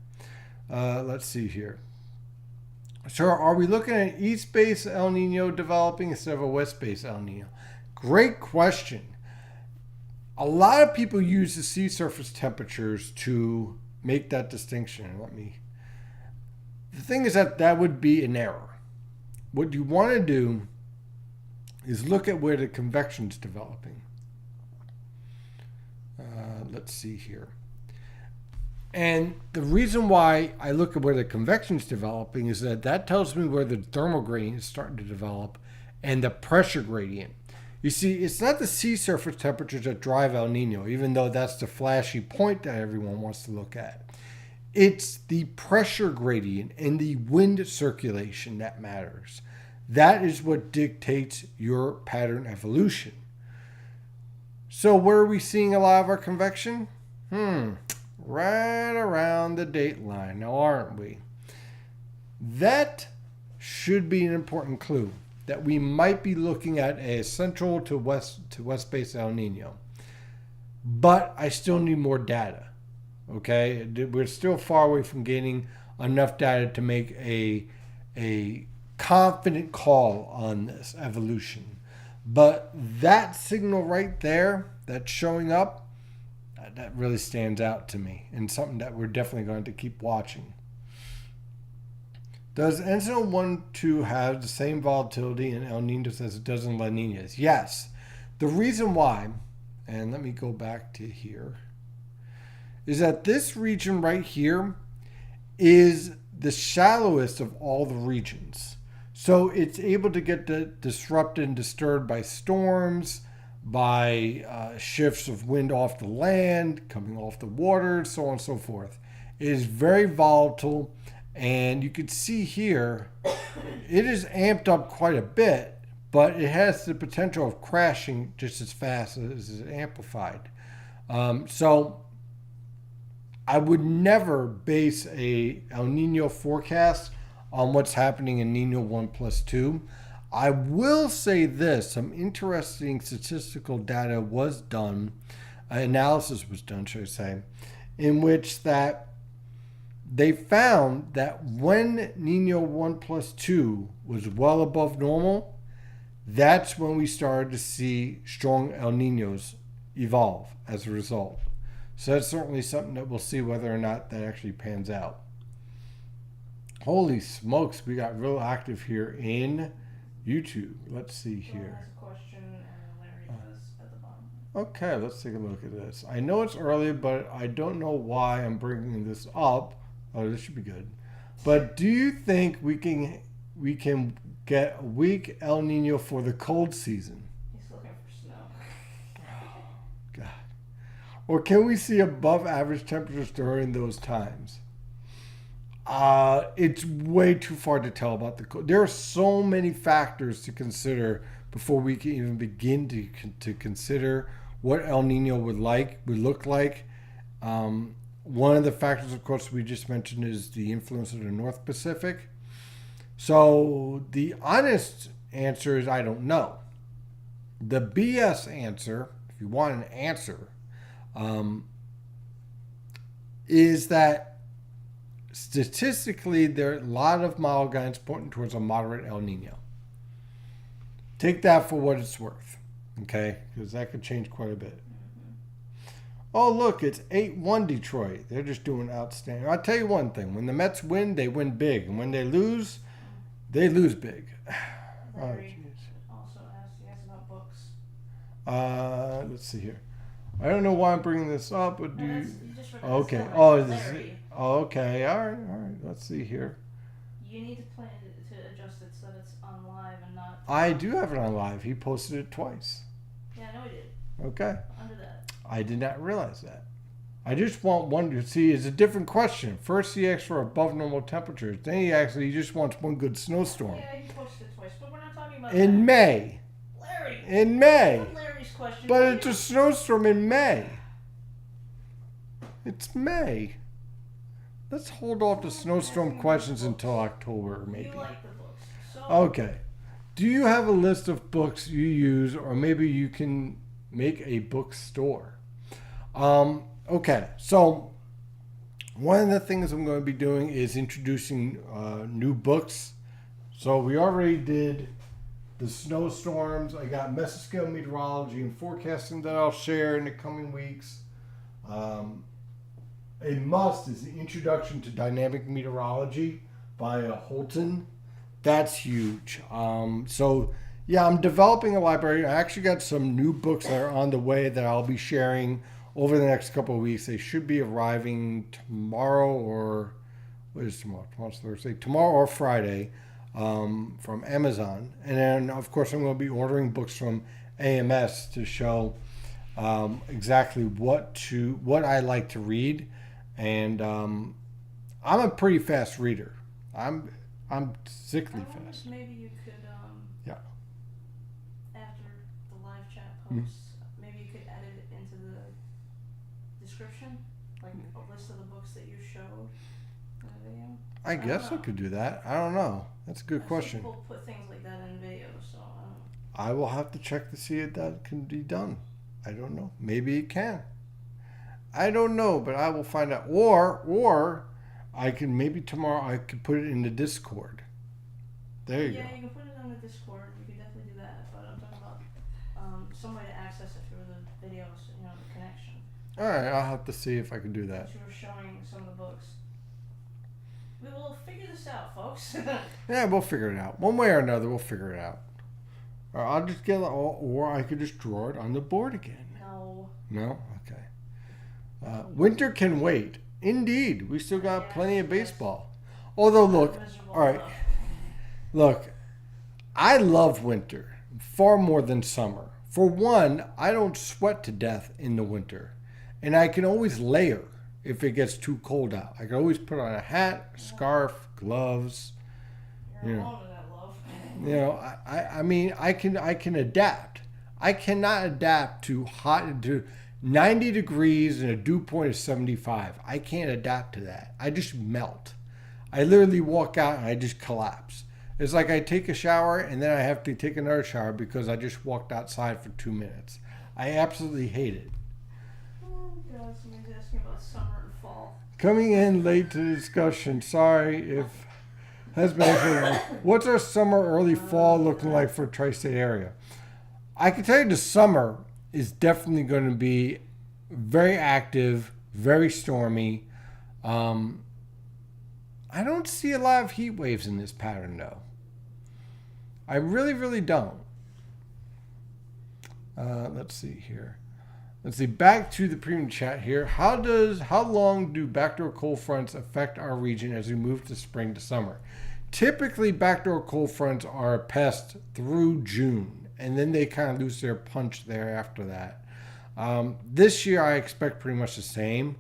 Let's see here. So are we looking at East Base El Nino developing instead of a West Base El Nino? Great question. A lot of people use the sea surface temperatures to make that distinction. The thing is that would be an error. What you want to do is look at where the convection is developing. Let's see here. And the reason why I look at where the convection is developing is that tells me where the thermal gradient is starting to develop and the pressure gradient. You see, it's not the sea surface temperatures that drive El Nino, even though that's the flashy point that everyone wants to look at. It's the pressure gradient and the wind circulation that matters. That is what dictates your pattern evolution. So where are we seeing a lot of our convection? Right around the date line, now aren't we? That should be an important clue that we might be looking at a central to west base El Nino. But I still need more data. Okay, we're still far away from gaining enough data to make a confident call on this evolution. But that signal right there that's showing up, that really stands out to me and something that we're definitely going to keep watching. Does Enzo 1-2 have the same volatility in El Ninos as it does in La Ninas? Yes. The reason why, and let me go back to here, is that this region right here is the shallowest of all the regions. So it's able to get disrupted and disturbed by storms, by shifts of wind off the land, coming off the water, so on and so forth. It is very volatile, and you can see here, it is amped up quite a bit, but it has the potential of crashing just as fast as it's amplified. So I would never base a El Nino forecast on what's happening in Nino 1+2. I will say this, some interesting statistical data was done, analysis was done, should I say, in which that they found that when Nino 1 plus 2 was well above normal, that's when we started to see strong El Ninos evolve as a result. So that's certainly something that we'll see whether or not that actually pans out. Holy smokes, we got real active here in YouTube. Let's see here. Has a question and Larry does at the bottom. Okay, let's take a look at this. I know it's early, but I don't know why I'm bringing this up. Oh, this should be good. But do you think we can get a weak El Nino for the cold season? He's looking for snow. God. Or can we see above average temperatures during those times? It's way too far to tell about the cold. There are so many factors to consider before we can even begin to consider what El Nino would look like. One of the factors, of course, we just mentioned is the influence of the North Pacific. So the honest answer is I don't know. The BS answer, if you want an answer, is that statistically there are a lot of model guidance pointing towards a moderate El Nino. Take that for what it's worth, okay? Because that could change quite a bit. Oh, look, it's 8-1 Detroit. They're just doing outstanding. I'll tell you one thing. When the Mets win, they win big. And when they lose big. Larry also asked about books. Let's see here. I don't know why I'm bringing this up, but You just read okay. Okay. All right. Let's see here. You need to plan to adjust it so that it's on live and not... I do have it on live. He posted it twice. Yeah, I know he did. Okay. Under that. I did not realize that. I just want one to see. It's a different question. First, he asked for above normal temperatures. Then he just wants one good snowstorm. Yeah, he posted it twice, but we're not talking about in that. May. Larry. In May. That's Larry's question. But it's a snowstorm in May. It's May. Let's hold off the snowstorm questions until October, maybe. You like the books. So Okay. Do you have a list of books you use, or maybe you can make a bookstore? Okay, so one of the things I'm going to be doing is introducing new books. So we already did the snowstorms. I got mesoscale meteorology and forecasting that I'll share in the coming weeks. A must is the Introduction to Dynamic Meteorology by Holton. That's huge. So yeah, I'm developing a library. I actually got some new books that are on the way that I'll be sharing over the next couple of weeks. They should be arriving tomorrow, or what is tomorrow? Tomorrow's Thursday. Tomorrow or Friday from Amazon. And then, of course, I'm going to be ordering books from AMS to show exactly what I like to read. And I'm a pretty fast reader. I'm sickly fast. Maybe you could Yeah. after the live chat posts, maybe you could edit it into the description, like a list of the books that you showed in the video. I guess I could do that. I don't know. That's a good I've seen question. People put things like that in videos, so I don't know. I will have to check to see if that can be done. I don't know. Maybe it can. I don't know, but I will find out. Or I can maybe tomorrow I could put it in the Discord. There you go. Yeah, you can put it on the Discord. You can definitely do that. But I'm talking about some way to access it through the videos, the connection. All right, I'll have to see if I can do that. You were showing some of the books. We will figure this out, folks. Yeah, we'll figure it out. One way or another, we'll figure it out. Or I'll just get it, or I could just draw it on the board again. No. No? Okay. Winter can wait. Indeed, we still got plenty of baseball. Although, look, all right, look, I love winter far more than summer. For one, I don't sweat to death in the winter, and I can always layer if it gets too cold out. I can always put on a hat, a scarf, gloves. You're alone with that, love. I mean, I can adapt. I cannot adapt to 90 degrees and a dew point of 75. I can't adapt to that. I just melt. I literally walk out and I just collapse. It's like I take a shower and then I have to take another shower because I just walked outside for 2 minutes. I absolutely hate it. Oh God, somebody's asking about summer and fall. Coming in late to the discussion. Sorry if has been actually. What's our summer, early fall looking like for tri-state area? I can tell you the summer is definitely going to be very active, very stormy. I don't see a lot of heat waves in this pattern though. I really, really don't. Let's see here. Let's see. Back to the premium chat here. How long do backdoor cold fronts affect our region as we move to spring to summer? Typically, backdoor cold fronts are passed through June, and then they kind of lose their punch there after that. This year, I expect pretty much the same.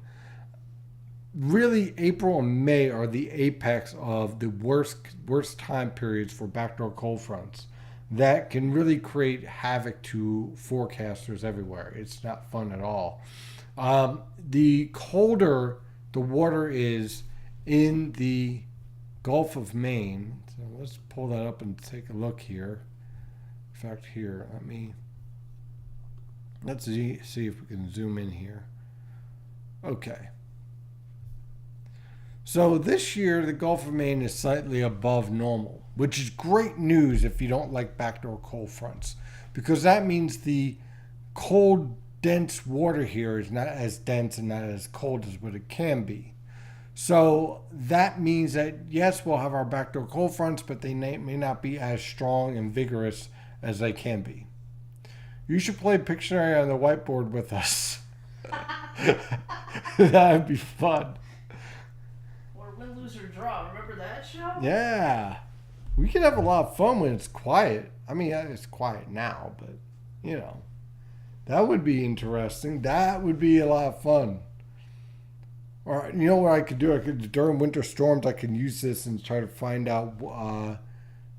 Really, April and May are the apex of the worst time periods for backdoor cold fronts that can really create havoc to forecasters everywhere. It's not fun at all. The colder the water is in the Gulf of Maine, so let's pull that up and take a look here. In fact, here, let's see if we can zoom in here. Okay. So this year, the Gulf of Maine is slightly above normal, which is great news if you don't like backdoor cold fronts, because that means the cold, dense water here is not as dense and not as cold as what it can be. So that means that, yes, we'll have our backdoor cold fronts, but they may not be as strong and vigorous as they can be. You should play Pictionary on the whiteboard with us. That would be fun. Win, lose, or draw. Remember that show? Yeah. We can have a lot of fun when it's quiet. I mean, it's quiet now, but, that would be interesting. That would be a lot of fun. Or, you know what I could do? During winter storms, I can use this and try to find out,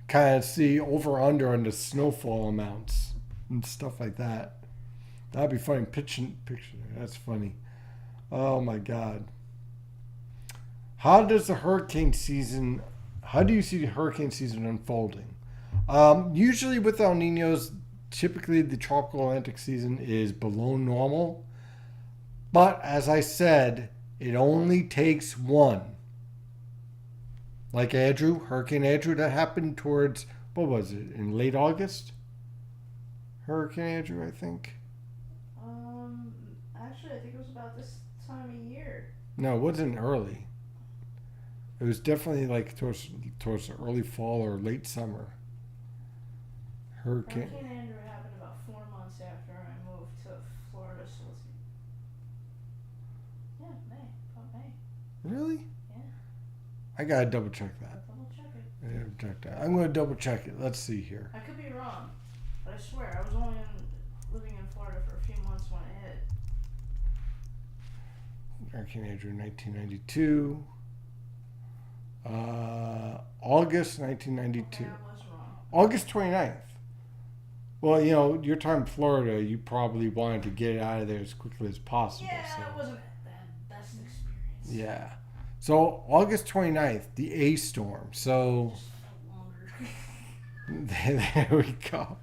kind of see over under on the snowfall amounts and stuff like that. That'd be funny. Picture. That's funny. Oh, my God. How do you see the hurricane season unfolding? Usually with El Niños, typically the tropical Atlantic season is below normal. But as I said, it only takes one. Like Hurricane Andrew, that happened towards, what was it, in late August? Hurricane Andrew, I think. Actually, I think it was about this time of year. No, it wasn't early. It was definitely like towards the early fall or late summer. Hurricane Andrew happened about 4 months after I moved to Florida, so let's see. Yeah, about May. Really? Yeah. I gotta double check that. Double check it. I'm gonna double check it. Let's see here. I could be wrong, but I swear I was only living in Florida for a few months when it hit. Hurricane Andrew, 1992. August 1992. Okay, I was wrong. August 29th. Well, your time in Florida, you probably wanted to get out of there as quickly as possible. Yeah, so. it wasn't that best experience. Yeah. So August 29th, the A storm. So Just felt longer. there we go.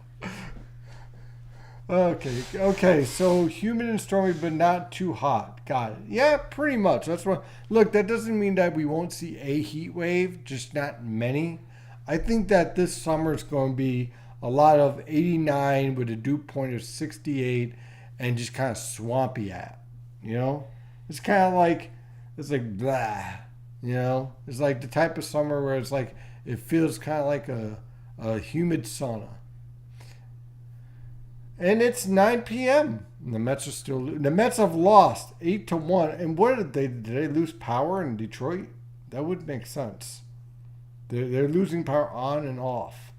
Okay. So humid and stormy, but not too hot. Got it. Yeah, pretty much. That's what. Look, that doesn't mean that we won't see a heat wave, just not many. I think that this summer is going to be a lot of 89 with a dew point of 68, and just kind of swampy at. It's kind of like blah. It's like the type of summer where it's like it feels kind of like a humid sauna. And it's 9 p.m. And the Mets have lost 8-1. And what did they lose power in Detroit? That would make sense. They're losing power on and off.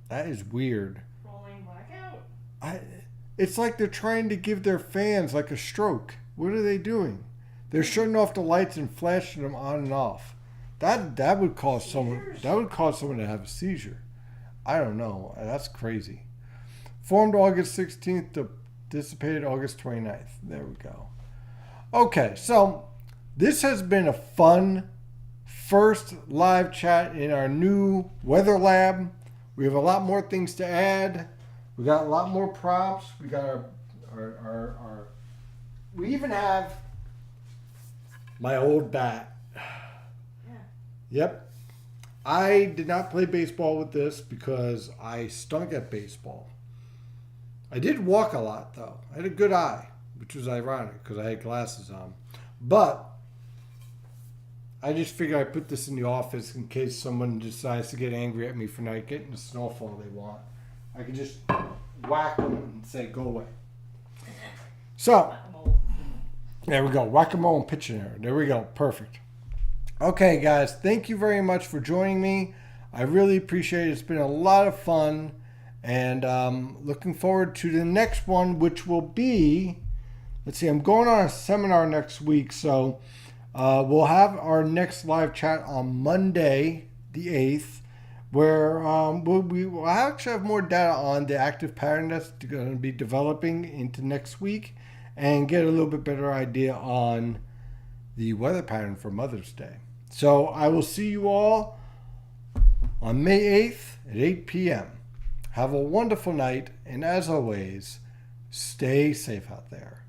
That is weird. Rolling blackout. It's like they're trying to give their fans like a stroke. What are they doing? They're shutting off the lights and flashing them on and off. That would cause someone to have a seizure. I don't know. That's crazy. Formed August 16th, dissipated August 29th. There we go. Okay, so this has been a fun first live chat in our new weather lab. We have a lot more things to add. We got a lot more props. We got our we even have my old bat. Yeah. Yep. I did not play baseball with this because I stunk at baseball. I did walk a lot, though. I had a good eye, which was ironic because I had glasses on. But I just figured I'd put this in the office in case someone decides to get angry at me for not getting the snowfall they want. I could just whack them and say, go away. So, there we go. Whack-a-mole and pitch in there. There we go. Perfect. Okay, guys. Thank you very much for joining me. I really appreciate it. It's been a lot of fun. And looking forward to the next one, which will be, let's see, I'm going on a seminar next week. So we'll have our next live chat on Monday, the 8th, where we will actually have more data on the active pattern that's going to be developing into next week and get a little bit better idea on the weather pattern for Mother's Day. So I will see you all on May 8th at 8 p.m. Have a wonderful night, and as always, stay safe out there.